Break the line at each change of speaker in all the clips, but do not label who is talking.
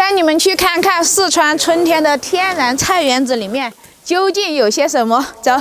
带你们去看看四川春天的天然菜园子里面究竟有些什么。走。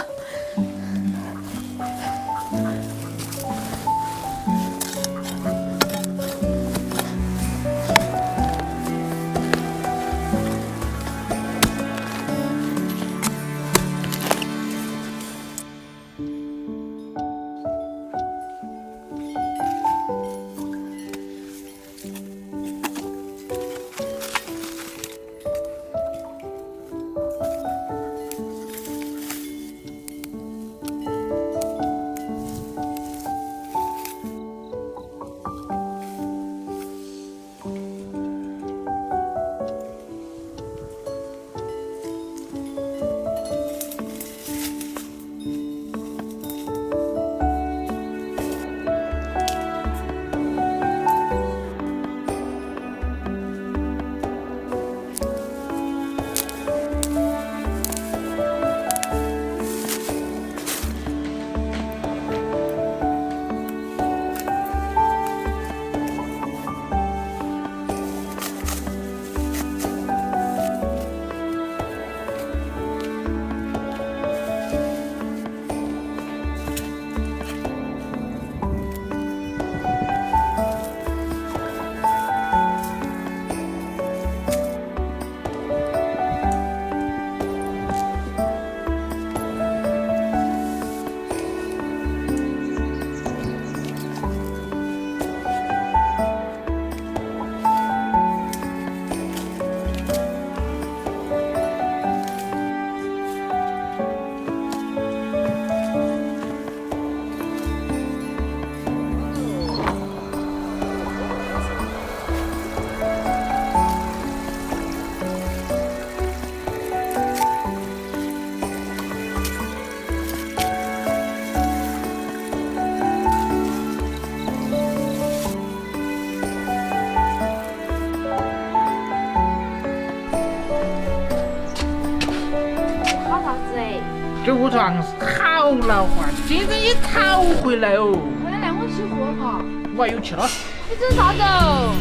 这屋床好老化，今天也逃回来哦。
快来我去喝哈。
我又去了。
你这啥子哦？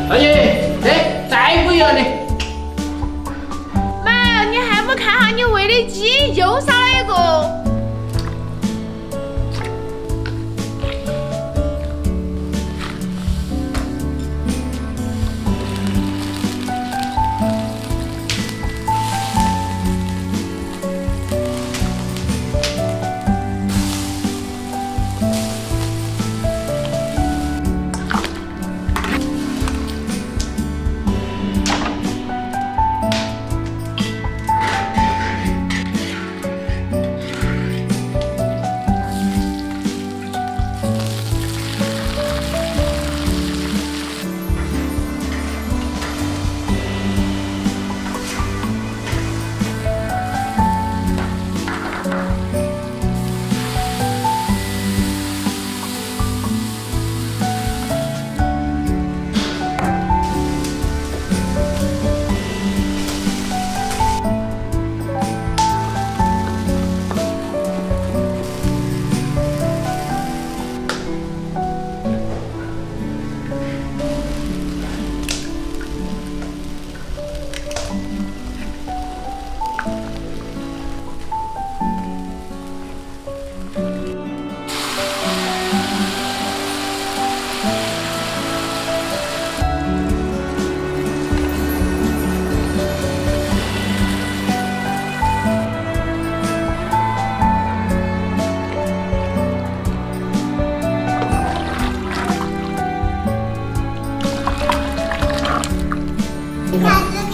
大姐，来再不要的。
妈，你还不看下你喂的鸡又杀了一个。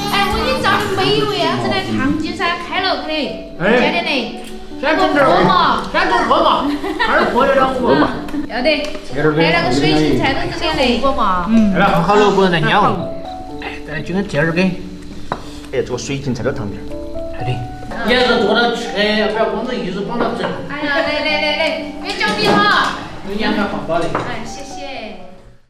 哎，我给你找的美味啊，是来烫鸡噻，开了的，甜的嘞。
先整点
喝嘛，
先整喝嘛，二喝点两锅嘛。
要得。还那个水芹菜都是点嘞。火嘛。
来了，好了，不能再尿了。哎，再就跟这儿给。
哎，这个水芹菜都烫点。
哎对。你要是多了吃，不要光是一直光到这。
哎呀，来，给奖品哈。
有两个汉堡的。
哎，谢谢。